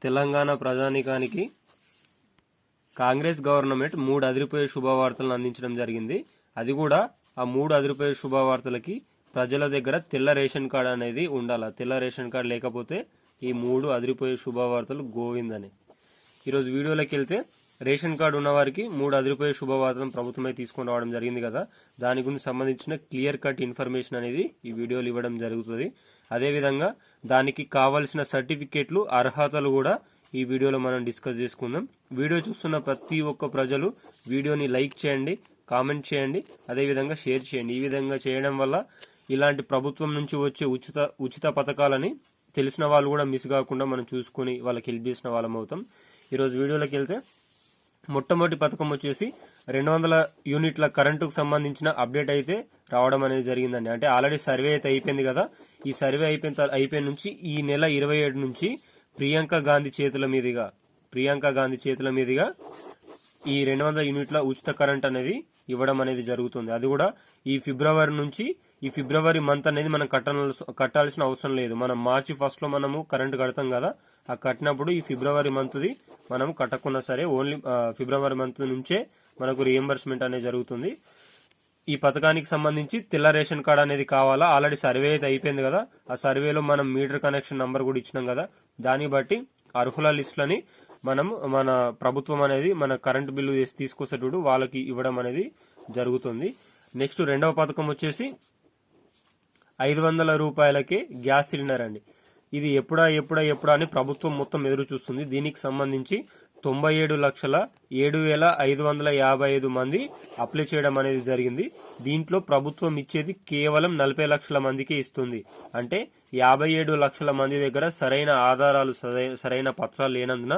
తెలంగాణ ప్రజానీకానికి కాంగ్రెస్ గవర్నమెంట్ 3 అదిరిపోయే శుభవార్తలను అందించడం జరిగింది. అది కూడా ఆ 3 అదిరిపోయే శుభవార్తలకి ప్రజల దగ్గర తెల్ల రేషన్ కార్డు అనేది ఉండాలి. తెల్ల రేషన్ కార్డు లేకపోతే ఈ 3 అదిరిపోయే శుభవార్తలు గోవిందని. ఈరోజు వీడియోలోకి వెళ్తే రేషన్ కార్డు ఉన్న వారికి 3 అదిరిపోయే శుభవార్తలను ప్రభుత్వమే తీసుకొని రావడం జరిగింది కదా. దాని గురించి సంబంధించిన క్లియర్ కట్ ఇన్ఫర్మేషన్ అనేది ఈ వీడియోలో ఇవ్వడం జరుగుతుంది. అదేవిధంగా దానికి కావాల్సిన సర్టిఫికేట్లు, అర్హతలు కూడా ఈ వీడియోలో మనం డిస్కస్ చేసుకుందాం. వీడియో చూస్తున్న ప్రతి ఒక్క ప్రజలు వీడియోని లైక్ చేయండి, కామెంట్ చేయండి, అదేవిధంగా షేర్ చేయండి. ఈ విధంగా చేయడం వల్ల ఇలాంటి ప్రభుత్వం నుంచి వచ్చే ఉచిత పథకాలని తెలిసిన వాళ్ళు కూడా మిస్ కాకుండా మనం చూసుకుని వాళ్ళకి హెల్ప్ చేసిన వాళ్ళం అవుతాం. ఈరోజు వీడియోలోకి వెళ్తే మొట్టమొదటి పథకం వచ్చేసి 200 యూనిట్ల కరెంటుకు సంబంధించిన అప్డేట్ అయితే రావడం అనేది జరిగిందండి. అంటే ఆల్రెడీ సర్వే అయితే అయిపోయింది కదా. ఈ సర్వే అయిపోయిన నుంచి ఈ నెల 27 నుంచి ప్రియాంక గాంధీ చేతుల మీదుగా ఈ 200 యూనిట్ల ఉచిత కరెంట్ అనేది ఇవ్వడం అనేది జరుగుతుంది. అది కూడా ఈ ఫిబ్రవరి నుంచి, ఈ ఫిబ్రవరి మంత్ అనేది మనం కట్టాల్సిన అవసరం లేదు. మనం మార్చి 1 లో మనము కరెంట్ కడతాం కదా. ఆ కట్టినప్పుడు ఈ ఫిబ్రవరి మంత్ది మనం కట్టకున్నా సరే ఓన్లీ ఫిబ్రవరి మంత్ నుంచే మనకు రియంబర్స్మెంట్ అనేది జరుగుతుంది. ఈ పథకానికి సంబంధించి తెల్ల రేషన్ కార్డు అనేది కావాలా. ఆల్రెడీ సర్వే అయితే అయిపోయింది కదా. ఆ సర్వేలో మనం మీటర్ కనెక్షన్ నంబర్ కూడా ఇచ్చినాం కదా. దాన్ని బట్టి అర్హుల లిస్టులని మన ప్రభుత్వం అనేది మన కరెంట్ బిల్లు తీసుకొచ్చేటప్పుడు వాళ్ళకి ఇవ్వడం అనేది జరుగుతుంది. నెక్స్ట్ రెండవ పథకం వచ్చేసి 500 రూపాయలకే గ్యాస్ సిలిండర్ అండి. ఇది ఎప్పుడా అని ప్రభుత్వం మొత్తం ఎదురు చూస్తుంది. దీనికి సంబంధించి 97,07,555 మంది అప్లై చేయడం అనేది జరిగింది. దీంట్లో ప్రభుత్వం ఇచ్చేది కేవలం 40 లక్షల మందికే ఇస్తుంది. అంటే 57 లక్షల మంది దగ్గర సరైన ఆధారాలు, సరైన పత్రాలు లేనందున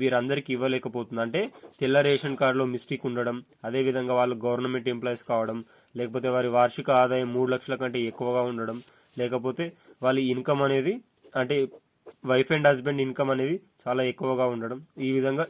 వీరందరికీ ఇవ్వలేకపోతుంది. అంటే తెల్ల రేషన్ కార్డులో మిస్టేక్ ఉండడం, అదేవిధంగా వాళ్ళు గవర్నమెంట్ ఎంప్లాయీస్ కావడం, లేకపోతే వారి వార్షిక ఆదాయం 3 లక్షల కంటే ఎక్కువగా ఉండడం, లేకపోతే వాళ్ళ ఇన్కమ్ అనేది అంటే వైఫ్ అండ్ హస్బెండ్ ఇన్కమ్ అనేది చాలా ఎక్కువగా ఉండడం, ఈ విధంగా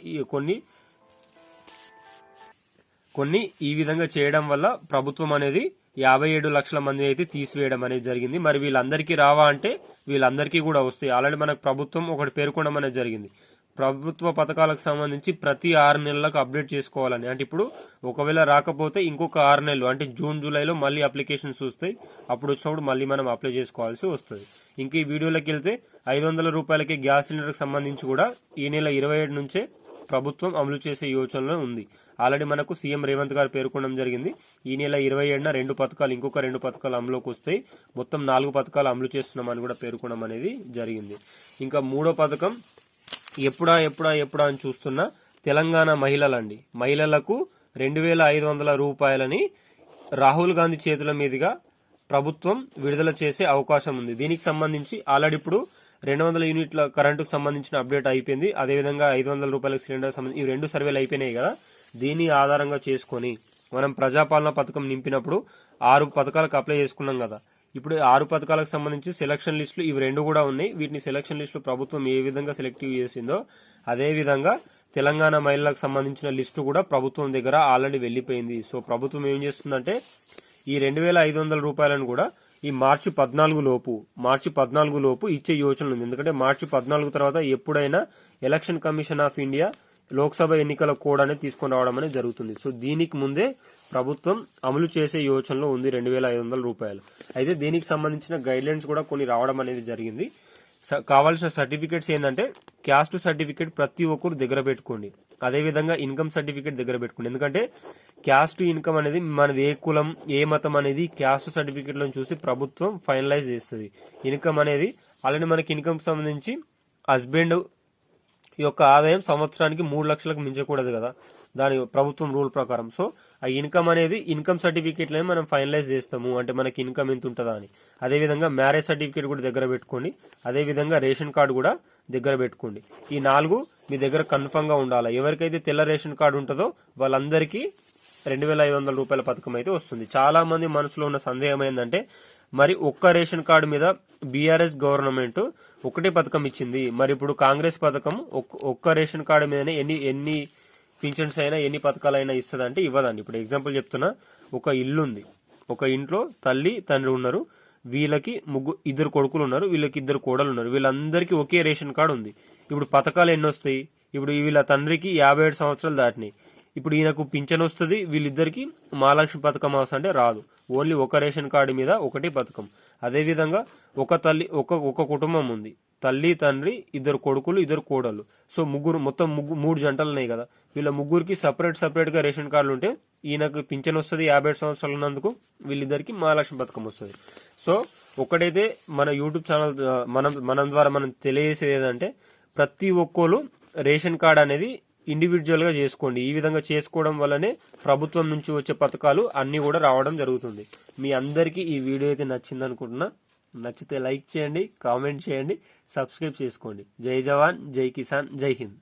కొన్ని ఈ విధంగా చేయడం వల్ల ప్రభుత్వం అనేది 57 లక్షల మంది అయితే తీసివేయడం అనేది జరిగింది. మరి వీళ్ళందరికీ రావా అంటే వీళ్ళందరికీ కూడా వస్తాయి. ఆల్రెడీ మనకు ప్రభుత్వం ఒకటి పేర్కొనడం అనేది జరిగింది. ప్రభుత్వ పథకాలకు సంబంధించి ప్రతి 6 నెలలకు అప్డేట్ చేసుకోవాలని. అంటే ఇప్పుడు ఒకవేళ రాకపోతే ఇంకొక 6 నెలలు అంటే జూన్ జూలైలో మళ్ళీ అప్లికేషన్స్ వస్తాయి. అప్పుడు వచ్చినప్పుడు మళ్ళీ మనం అప్లై చేసుకోవాల్సి వస్తుంది. ఇంకా ఈ వీడియోలోకి వెళ్తే 500 రూపాయలకి గ్యాస్ సిలిండర్కి సంబంధించి కూడా ఈ నెల 27 నుంచే ప్రభుత్వం అమలు చేసే యోచనలో ఉంది. ఆల్రెడీ మనకు సీఎం రేవంత్ గారు పేర్కొనడం జరిగింది. ఈ నెల 27న 2 పథకాలు, ఇంకొక 2 పథకాలు అమలులోకి వస్తాయి. మొత్తం 4 పథకాలు అమలు చేస్తున్నామని కూడా పేర్కొనడం అనేది జరిగింది. ఇంకా మూడో పథకం ఎప్పుడా అని చూస్తున్న తెలంగాణ మహిళలండి. మహిళలకు 2,500 రూపాయలని రాహుల్ గాంధీ చేతుల మీదుగా ప్రభుత్వం విడుదల చేసే అవకాశం ఉంది. దీనికి సంబంధించి ఆల్రెడీ ఇప్పుడు 200 యూనిట్ల కరెంటుకు సంబంధించిన అప్డేట్ అయిపోయింది. అదేవిధంగా 500 రూపాయల సిలిండర్ సంబంధించి ఈ 2 సర్వేలు అయిపోయినాయి కదా. దీన్ని ఆధారంగా చేసుకొని మనం ప్రజాపాలన పథకం నింపినప్పుడు 6 పథకాలకు అప్లై చేసుకున్నాం కదా. ఇప్పుడు 6 పథకాలకు సంబంధించి సెలక్షన్ లిస్టులు ఇవి 2 కూడా ఉన్నాయి. వీటిని సెలక్షన్ లిస్టులు ప్రభుత్వం ఏ విధంగా సెలెక్టివ్ చేసిందో అదే విధంగా తెలంగాణ మహిళలకు సంబంధించిన లిస్టు కూడా ప్రభుత్వం దగ్గర ఆల్రెడీ వెళ్లిపోయింది. సో ప్రభుత్వం ఏం చేస్తుందంటే ఈ 2,500 రూపాయలను కూడా ఈ మార్చి 14 లోపు ఇచ్చే యోచన ఉంది. ఎందుకంటే మార్చి 14 తర్వాత ఎప్పుడైనా election commission of India Lok Sabha ఎన్నికల కోడ్ అనేది తీసుకొని రావడం అనేది జరుగుతుంది. సో దీనికి ముందే ప్రభుత్వం అమలు చేసే యోచనలో ఉంది 2,500 రూపాయలు. అయితే దీనికి సంబంధించిన గైడ్ లైన్స్ కూడా కొన్ని రావడం అనేది జరిగింది. కావాల్సిన సర్టిఫికేట్స్ ఏంటంటే క్యాస్ట్ సర్టిఫికేట్ ప్రతి ఒక్కరు దగ్గర పెట్టుకోండి. అదేవిధంగా ఇన్కమ్ సర్టిఫికేట్ దగ్గర పెట్టుకోండి. ఎందుకంటే క్యాస్ట్ ఇన్కమ్ అనేది మనది ఏ కులం, ఏ మతం అనేది క్యాస్ట్ సర్టిఫికేట్ లో చూసి ప్రభుత్వం ఫైనలైజ్ చేస్తుంది. ఇన్కమ్ అనేది ఆల్రెడీ మనకి ఇన్కమ్ సంబంధించి హస్బెండ్ యొక్క ఆదాయం సంవత్సరానికి 3 లక్షలకు మించకూడదు కదా దాని ప్రభుత్వం రూల్ ప్రకారం. సో ఆ ఇన్కమ్ అనేది ఇన్కమ్ సర్టిఫికేట్ లో మనం ఫైనలైజ్ చేస్తాము. అంటే మనకి ఇన్కమ్ ఎంత ఉంటుందా అని. అదేవిధంగా మ్యారేజ్ సర్టిఫికేట్ కూడా దగ్గర పెట్టుకోండి. అదేవిధంగా రేషన్ కార్డు కూడా దగ్గర పెట్టుకోండి. ఈ 4 మీ దగ్గర కన్ఫర్మ్ గా ఉండాలి. ఎవరికైతే తెల్ల రేషన్ కార్డు ఉంటుందో వాళ్ళందరికీ 2,500 రూపాయల పథకం అయితే వస్తుంది. చాలా మంది మనసులో ఉన్న సందేహం ఏంటంటే మరి ఒక్క రేషన్ కార్డు మీద బీఆర్ఎస్ గవర్నమెంట్ ఒకటే పథకం ఇచ్చింది. మరి ఇప్పుడు కాంగ్రెస్ పథకం ఒక్క రేషన్ కార్డు మీదనే ఎన్ని పింఛన్స్ అయినా ఎన్ని పథకాలైనా ఇస్తుందంటే ఇవ్వదండి. ఇప్పుడు ఎగ్జాంపుల్ చెప్తున్నా, ఒక ఇల్లు ఉంది, ఒక ఇంట్లో తల్లి తండ్రి ఉన్నారు, వీళ్ళకి 2 కొడుకులు ఉన్నారు, వీళ్ళకి 2 కోడలు ఉన్నారు, వీళ్ళందరికీ ఒకే రేషన్ కార్డు ఉంది. ఇప్పుడు పథకాలు ఎన్ని వస్తాయి? ఇప్పుడు వీళ్ళ తండ్రికి 57 సంవత్సరాలు దాటినాయి. ఇప్పుడు ఈయనకు పింఛన్ వస్తుంది, వీళ్ళిద్దరికి మహాలక్ష్మి పథకం అవసరం అంటే రాదు. ఓన్లీ ఒక రేషన్ కార్డు మీద ఒకటి పథకం. అదేవిధంగా ఒక తల్లి ఒక కుటుంబం ఉంది, తల్లి తండ్రి, ఇద్దరు కొడుకులు, ఇద్దరు కోడళ్ళు. సో ముగ్గురు, మొత్తం 3 జంటలు ఉన్నాయి కదా. వీళ్ళ ముగ్గురికి సపరేట్ గా రేషన్ కార్డులు ఉంటే ఈయనకు పింఛన్ వస్తుంది 57 సంవత్సరాలు ఉన్నందుకు, వీళ్ళిద్దరికి మహాలక్ష్మి పథకం వస్తుంది. సో ఒకటైతే మన యూట్యూబ్ ఛానల్ మనం ద్వారా మనం తెలియజేసేది ఏదంటే, ప్రతి ఒక్కరు రేషన్ కార్డ్ అనేది ఇండివిజువల్ గా చేసుకోండి. ఈ విధంగా చేసుకోవడం వల్లనే ప్రభుత్వం నుంచి వచ్చే పథకాలు అన్ని కూడా రావడం జరుగుతుంది. మీ అందరికీ ఈ వీడియో అయితే నచ్చింది అనుకుంటున్నా. నచ్చితే లైక్ చేయండి, కామెంట్ చేయండి, సబ్స్క్రైబ్ చేసుకోండి. జై జవాన్, జై కిసాన్, జై హింద్.